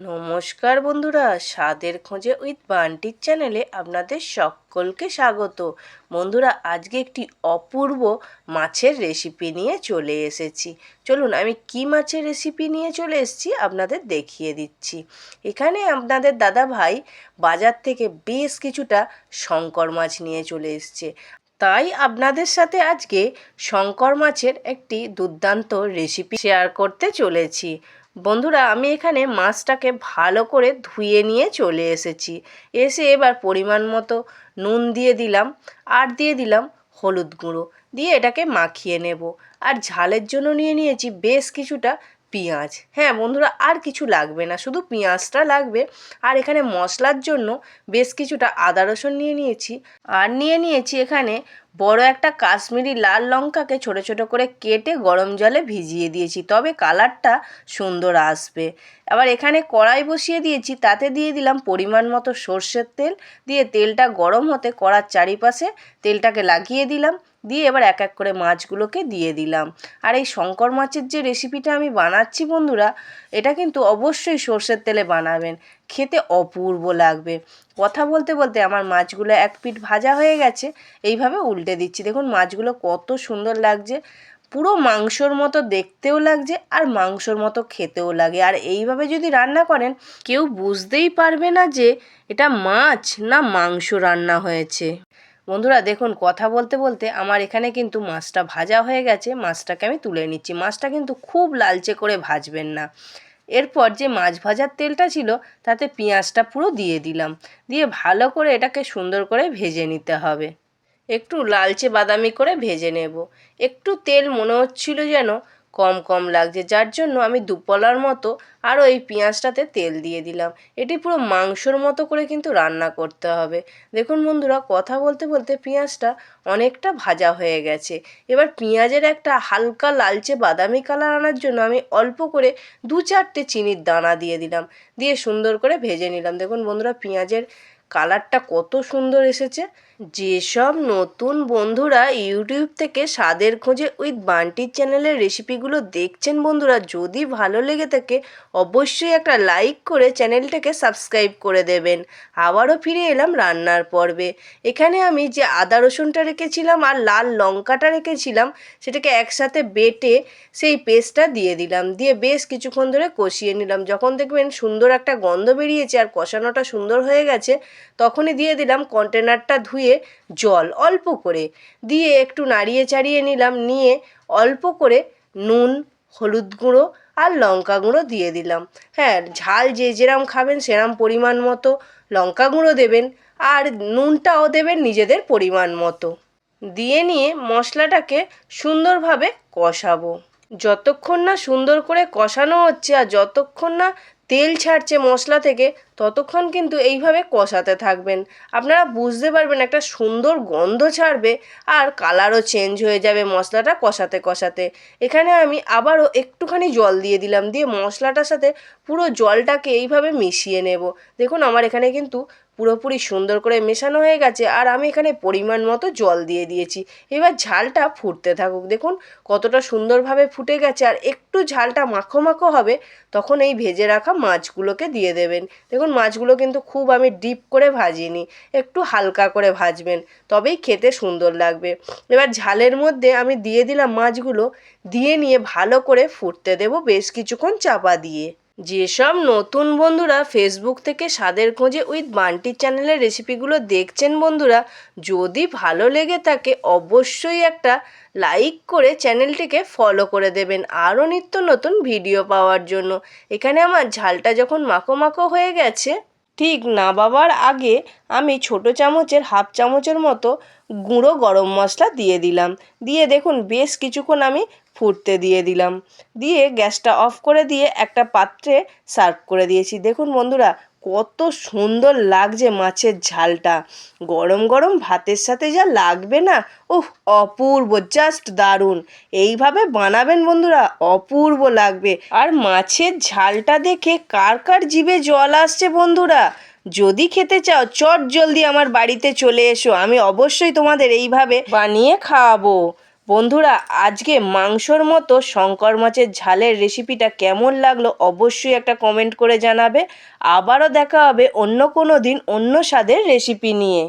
নমস্কার বন্ধুরা, স্বাদের খোঁজে উইথ বান্টির চ্যানেলে আপনাদের সকলকে স্বাগত। বন্ধুরা, আজকে একটি অপূর্ব মাছের রেসিপি নিয়ে চলে এসেছি। চলুন আমি কি মাছের রেসিপি নিয়ে চলে এসেছি আপনাদের দেখিয়ে দিচ্ছি। এখানে আপনাদের দাদা ভাই বাজার থেকে বেশ কিছুটা শঙ্কর মাছ নিয়ে চলে এসেছে। তাই আপনাদের সাথে আজকে শঙ্কর মাছের একটি দুর্দান্ত রেসিপি শেয়ার করতে চলেছি। বন্ধুরা, আমি এখানে মাছটাকে ভালো করে ধুয়ে নিয়ে চলে এসেছি। এসে এবার পরিমাণ মতো নুন দিয়ে দিলাম, আর দিয়ে দিলাম হলুদ গুঁড়ো, দিয়ে এটাকে মাখিয়ে নেব। আর ঝালের জন্য নিয়ে নিয়েছি বেশ কিছুটা পেঁয়াজ। হ্যাঁ বন্ধুরা, আর কিছু লাগবে না, শুধু পেঁয়াজটা লাগবে। আর এখানে মশলার জন্য বেশ কিছুটা আদা রসুন নিয়ে নিয়েছি। আর নিয়ে নিয়েছি এখানে বড় একটা কাশ্মীরি লাল লঙ্কাকে ছোট ছোট করে কেটে গরম জলে ভিজিয়ে দিয়েছি, তবে কালারটা সুন্দর আসবে। আবার এখানে কড়াই বসিয়ে দিয়েছি, তাতে দিয়ে দিলাম পরিমাণ মতো সর্ষের তেল। দিয়ে তেলটা গরম হতে কড়ার চারিপাশে তেলটাকে লাগিয়ে দিলাম। দিয়ে এবার এক এক করে মাছগুলোকে দিয়ে দিলাম। আর এই শঙ্কর মাছের যে রেসিপিটা আমি বানাচ্ছি বন্ধুরা, এটা কিন্তু অবশ্যই সর্ষের তেলে বানাবেন, খেতে অপূর্ব লাগবে। কথা বলতে বলতে আমার মাছগুলো এক পিঠ ভাজা হয়ে গেছে। এইভাবে উল্টে দিচ্ছি, দেখুন মাছগুলো কত সুন্দর লাগছে, পুরো মাংসর মতো দেখতেও লাগছে আর মাংসর মতো খেতেও লাগে। আর এইভাবে যদি রান্না করেন কেউ বুঝতেই পারবে না যে এটা মাছ না মাংস রান্না হয়েছে। বন্ধুরা দেখুন, কথা বলতে বলতে আমার এখানে কিন্তু মাছটা ভাজা হয়ে গেছে। মাছটাকে আমি তুলে নিচ্ছি। মাছটা কিন্তু খুব লালচে করে ভাজবেন না। এরপর যে মাছ ভাজার তেলটা ছিল তাতে পেঁয়াজটা পুরো দিয়ে দিলাম। দিয়ে ভালো করে এটাকে সুন্দর করে ভেজে নিতে হবে। একটু লালচে বাদামি করে ভেজে নেব। একটু তেল মনে হচ্ছিল যেন কম কম লাগছে, যার জন্য আমি দুপলার মতো আরও এই পেঁয়াজটাতে তেল দিয়ে দিলাম। এটি পুরো মাংসর মতো করে কিন্তু রান্না করতে হবে। দেখুন বন্ধুরা, কথা বলতে বলতে পেঁয়াজটা অনেকটা ভাজা হয়ে গেছে। এবার পেঁয়াজের একটা হালকা লালচে বাদামি কালার আনার জন্য আমি অল্প করে 2-4টে চিনির দানা দিয়ে দিলাম। দিয়ে সুন্দর করে ভেজে নিলাম। দেখুন বন্ধুরা, পেঁয়াজের কালারটা কত সুন্দর এসেছে। যেসব নতুন বন্ধুরা ইউটিউব থেকে স্বাদের খোঁজে উইথ বান্টির চ্যানেলের রেসিপিগুলো দেখছেন বন্ধুরা, যদি ভালো লেগে থাকে অবশ্যই একটা লাইক করে চ্যানেলটাকে সাবস্ক্রাইব করে দেবেন। আবারও ফিরে এলাম রান্নার পর্বে। এখানে আমি যে আদা রসুনটা রেখেছিলাম আর লাল লঙ্কাটা রেখেছিলাম সেটাকে একসাথে বেটে সেই পেস্টটা দিয়ে দিলাম। দিয়ে বেশ কিছুক্ষণ ধরে কষিয়ে নিলাম। যখন দেখবেন সুন্দর একটা গন্ধ বেরিয়েছে আর কষানোটা সুন্দর হয়ে গেছে, তখনই দিয়ে দিলাম কন্টেনারটা ধুয়ে জল অল্প করে। দিয়ে একটু নাড়িয়ে চাড়িয়ে নিলাম। নিয়ে অল্প করে নুন, হলুদ গুঁড়ো আর লঙ্কা গুঁড়ো দিয়ে দিলাম। হ্যাঁ, ঝাল যে যেরম খাবেন সেরম পরিমাণ মতো লঙ্কা গুঁড়ো দেবেন, আর নুনটাও দেবেন নিজেদের পরিমাণ মতো। দিয়ে নিয়ে মশলাটাকে সুন্দরভাবে কষাবো। যতক্ষণ না সুন্দর করে কষানো হচ্ছে আর যতক্ষণ না তেল ছাড়ছে মশলা থেকে, ততক্ষণ কিন্তু এইভাবে কষাতে থাকবেন। আপনারা বুঝতে পারবেন একটা সুন্দর গন্ধ ছাড়বে আর কালারও চেঞ্জ হয়ে যাবে মশলাটা কষাতে কষাতে। এখানে আমি আবারও একটুখানি জল দিয়ে দিলাম। দিয়ে মশলাটার সাথে পুরো জলটাকে এইভাবে মিশিয়ে নেব। দেখুন আমার এখানে কিন্তু পুরোপুরি সুন্দর করে মেশানো হয়ে গেছে, আর আমি এখানে পরিমাণ মতো জল দিয়ে দিয়েছি। এবার ঝালটা ফুটতে থাকুক। দেখুন কতটা সুন্দরভাবে ফুটে গেছে। আর একটু ঝালটা মাখো মাখো হবে, তখন এই ভেজে রাখা মাছগুলোকে দিয়ে দেবেন। দেখুন মাছগুলো কিন্তু খুব আমি ডিপ করে ভাজিনি, একটু হালকা করে ভাজবেন, তবেই খেতে সুন্দর লাগবে। এবার ঝালের মধ্যে আমি দিয়ে দিলাম মাছগুলো। দিয়ে নিয়ে ভালো করে ফুটতে দেব বেশ কিছুক্ষণ চাপা দিয়ে। যেসব নতুন বন্ধুরা ফেসবুক থেকে স্বাদের খোঁজে উইথ বান্টির চ্যানেলের রেসিপিগুলো দেখছেন বন্ধুরা, যদি ভালো লেগে থাকে অবশ্যই একটা লাইক করে চ্যানেলটিকে ফলো করে দেবেন আরও নিত্য নতুন ভিডিও পাওয়ার জন্য। এখানে আমার ঝালটা যখন মাখো মাখো হয়ে গেছে, ঠিক নামাবার আগে আমি ছোট চামচের হাফ চামচের মতো গুঁড়ো গরম মশলা দিয়ে দিলাম। দিয়ে দেখুন বেশ কিছুক্ষণ আমি ফুটতে দিয়ে দিলাম। দিয়ে গ্যাসটা অফ করে দিয়ে একটা পাত্রে সার্ভ করে দিয়েছি। দেখুন বন্ধুরা কত সুন্দর লাগছে মাছের ঝালটা, গরম গরম ভাতের সাথে যা লাগবে না, উহ অপূর্ব, জাস্ট দারুণ। এইভাবে বানাবেন বন্ধুরা, অপূর্ব লাগবে। আর মাছের ঝালটা দেখে কার কার জিভে জল আসছে বন্ধুরা, যদি খেতে চাও চট জলদি আমার বাড়িতে চলে এসো, আমি অবশ্যই তোমাদের এইভাবে বানিয়ে খাওয়াবো। বন্ধুরা, আজকে মাংসর মতো শঙ্কর মাছের ঝালের রেসিপিটা কেমন লাগলো অবশ্যই একটা কমেন্ট করে জানাবে। আবারও দেখা হবে অন্য কোনো দিন অন্য স্বাদের রেসিপি নিয়ে।